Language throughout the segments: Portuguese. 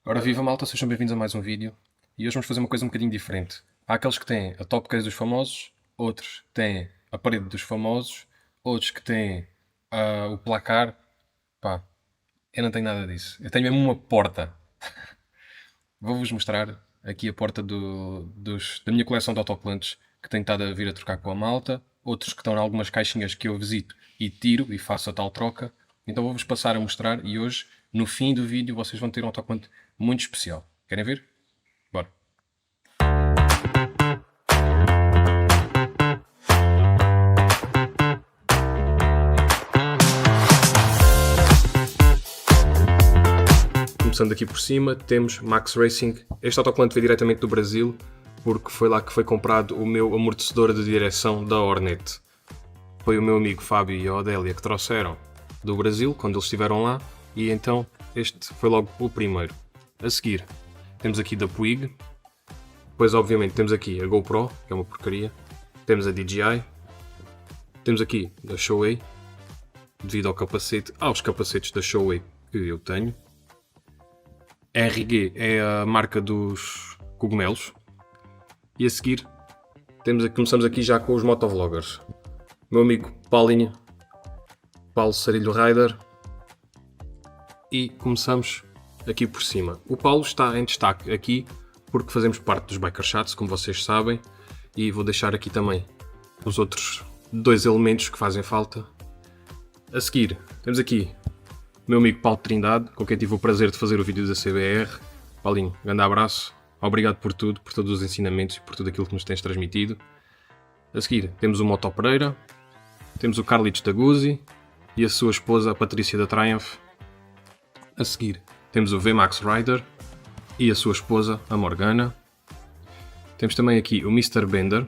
Ora viva malta, sejam bem-vindos a mais um vídeo. E hoje vamos fazer uma coisa um bocadinho diferente. Há aqueles que têm a top case dos famosos, outros que têm a parede dos famosos, outros que têm o placar. Pá, eu não tenho nada disso. Eu tenho mesmo uma porta. Vou-vos mostrar aqui a porta da minha coleção de autocolantes que tenho estado a vir a trocar com a malta. Outros que estão em algumas caixinhas que eu visito e tiro e faço a tal troca. Então vou-vos passar a mostrar e hoje, no fim do vídeo, vocês vão ter um autocolante muito especial. Querem ver? Bora! Começando aqui por cima, temos Max Racing. Este autocolante veio diretamente do Brasil, porque foi lá que foi comprado o meu amortecedor de direção da Hornet. Foi o meu amigo Fábio e a Odélia que trouxeram do Brasil, quando eles estiveram lá, e então este foi logo o primeiro. A seguir, temos aqui da Puig, depois obviamente temos aqui a GoPro, que é uma porcaria, temos a DJI, temos aqui da Shoei, devido aos capacetes da Shoei que eu tenho. RG é a marca dos cogumelos. E a seguir, começamos aqui já com os motovloggers. Meu amigo Paulinho, Paulo Sarilho Rider. E começamos aqui por cima. O Paulo está em destaque aqui porque fazemos parte dos Biker Chats, como vocês sabem. E vou deixar aqui também os outros dois elementos que fazem falta. A seguir, temos aqui o meu amigo Paulo Trindade, com quem tive o prazer de fazer o vídeo da CBR. Paulinho, grande abraço. Obrigado por tudo, por todos os ensinamentos e por tudo aquilo que nos tens transmitido. A seguir, temos o Moto Pereira, temos o Carlitos da Guzzi e a sua esposa, a Patrícia da Triumph. A seguir, temos o VMAX Rider e a sua esposa, a Morgana. Temos também aqui o Mr. Bender.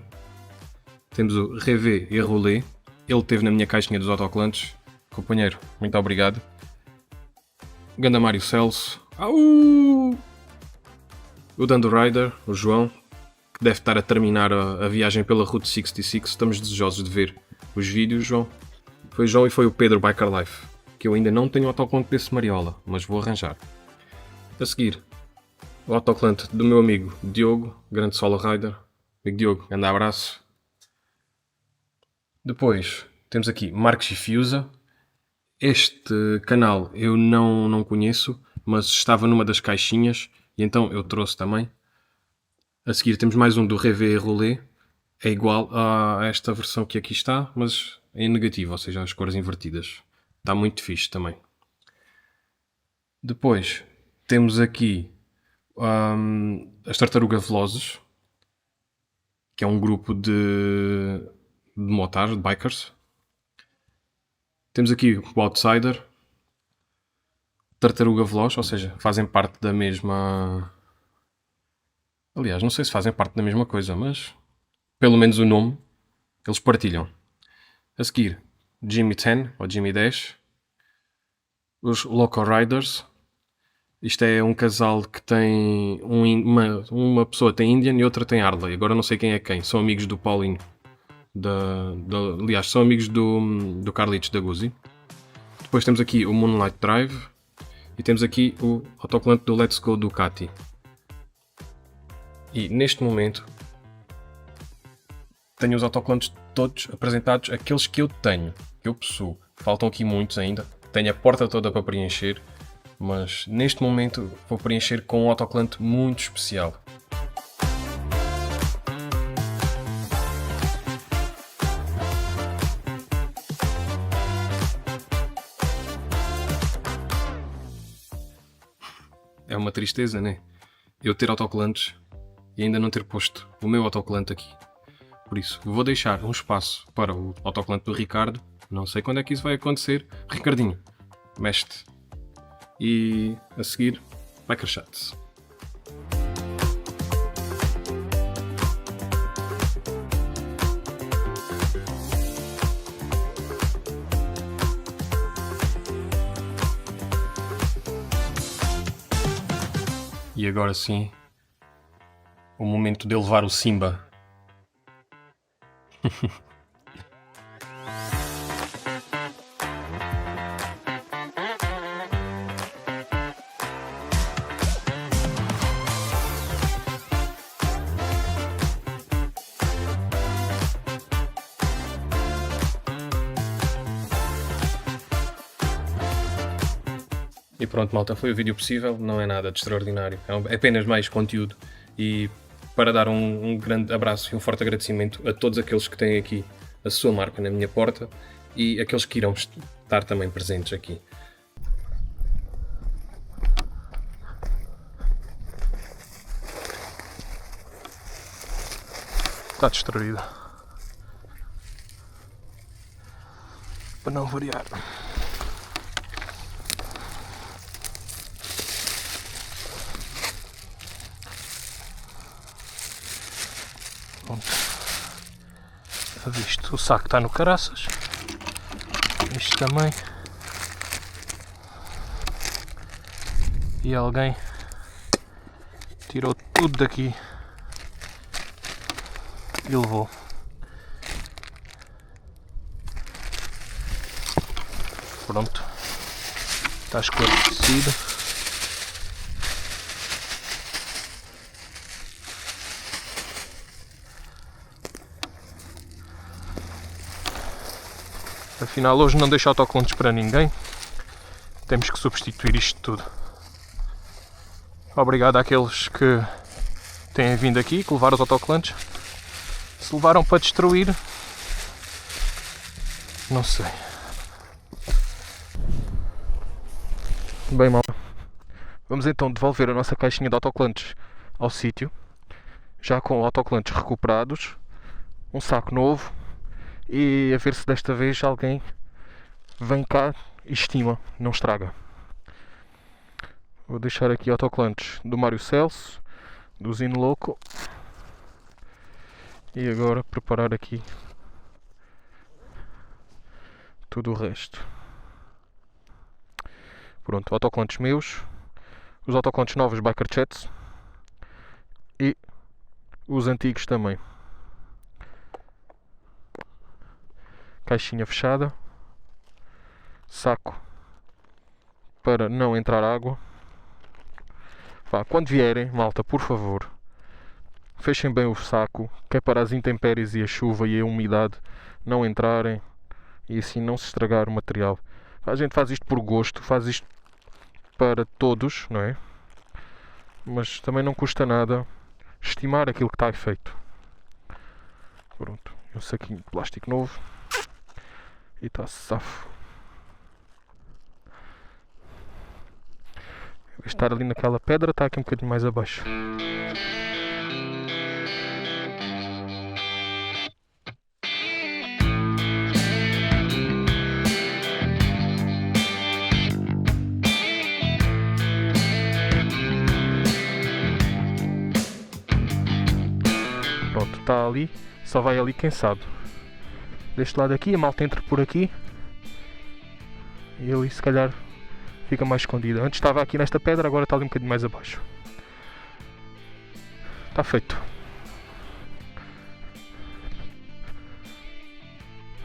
Temos o Revé e Roulé. Ele esteve na minha caixinha dos autocolantes. Companheiro, muito obrigado. Ganda Mário Celso. Au! O Dando Rider, o João, que deve estar a terminar a viagem pela Route 66. Estamos desejosos de ver os vídeos, João. Foi o João e foi o Pedro Biker Life, que eu ainda não tenho o autocolante desse Mariola, mas vou arranjar. A seguir, o autocolante do meu amigo Diogo, grande solo rider. Amigo Diogo, grande abraço. Depois, temos aqui Marcos e Fiusa. Este canal eu não conheço, mas estava numa das caixinhas e então eu trouxe também. A seguir temos mais um do Revé e Roulé. É igual a esta versão que aqui está, mas em negativo, ou seja, as cores invertidas. Está muito fixe também. Depois temos aqui as Tartarugas Velozes, que é um grupo de motards, de bikers. Temos aqui o Outsider, Tartaruga Veloz, ou seja, fazem parte da mesma... Aliás, não sei se fazem parte da mesma coisa, mas pelo menos o nome eles partilham. A seguir, Jimmy 10 ou Jimmy 10, os Loco Riders. Isto é um casal que tem uma pessoa tem Indian e outra tem Harley. Agora não sei quem é quem, são amigos do Paulinho. Aliás, são amigos do Carlitos da Guzzi. Depois temos aqui o Moonlight Drive e temos aqui o autocolante do Let's Go Ducati. E neste momento tenho os autocolantes todos apresentados, aqueles que eu tenho, que eu possuo. Faltam aqui muitos ainda, tenho a porta toda para preencher, mas neste momento vou preencher com um autocolante muito especial. É uma tristeza, né? Eu ter autocolantes e ainda não ter posto o meu autocolante aqui. Por isso, vou deixar um espaço para o autocolante do Ricardo. Não sei quando é que isso vai acontecer. Ricardinho, mexe-te. E a seguir, Biker Chats. E agora sim, o momento de levar o Simba. E pronto, malta, foi o vídeo possível, não é nada de extraordinário, é apenas mais conteúdo e para dar um grande abraço e um forte agradecimento a todos aqueles que têm aqui a sua marca na minha porta e aqueles que irão estar também presentes aqui. Está destruída. Para não variar. Pronto. Já viste, o saco está no caraças. Este também. E alguém tirou tudo daqui e levou. Pronto, está esclarecido. Afinal, hoje não deixo autocolantes para ninguém. Temos que substituir isto tudo. Obrigado àqueles que têm vindo aqui, que levaram os autocolantes. Se levaram para destruir, não sei. Bem, mal. Vamos então devolver a nossa caixinha de autocolantes ao sítio, já com autocolantes recuperados, um saco novo, e a ver se desta vez alguém vem cá e estima, não estraga. Vou deixar aqui autocolantes do Mário Celso, do Zino Louco, e agora preparar aqui tudo o resto. Pronto, autocolantes meus, os autocolantes novos Biker Chats e os antigos também. Caixinha fechada, saco para não entrar água. Quando vierem, malta, por favor, fechem bem o saco, que é para as intempéries e a chuva e a umidade não entrarem e assim não se estragar o material. A gente faz isto por gosto, faz isto para todos, não é? Mas também não custa nada estimar aquilo que está feito. Pronto, um saquinho de plástico novo e está safo. Estar ali naquela pedra, está aqui um bocadinho mais abaixo. Pronto, está ali, só vai ali quem sabe. Deste lado aqui, a malta entra por aqui e ali se calhar fica mais escondida. Antes estava aqui nesta pedra, agora está ali um bocadinho mais abaixo. Está feito.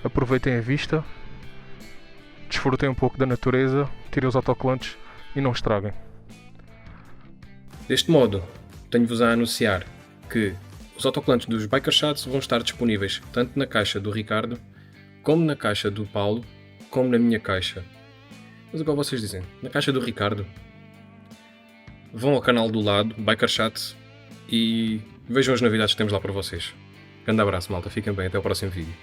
Aproveitem a vista, desfrutem um pouco da natureza, tirem os autocolantes e não estraguem. Deste modo, tenho-vos a anunciar que os autocolantes dos Biker Chats vão estar disponíveis tanto na caixa do Ricardo, como na caixa do Paulo, como na minha caixa. Mas igual vocês dizem, na caixa do Ricardo, vão ao canal do lado, Biker Chats, e vejam as novidades que temos lá para vocês. Grande abraço, malta. Fiquem bem. Até o próximo vídeo.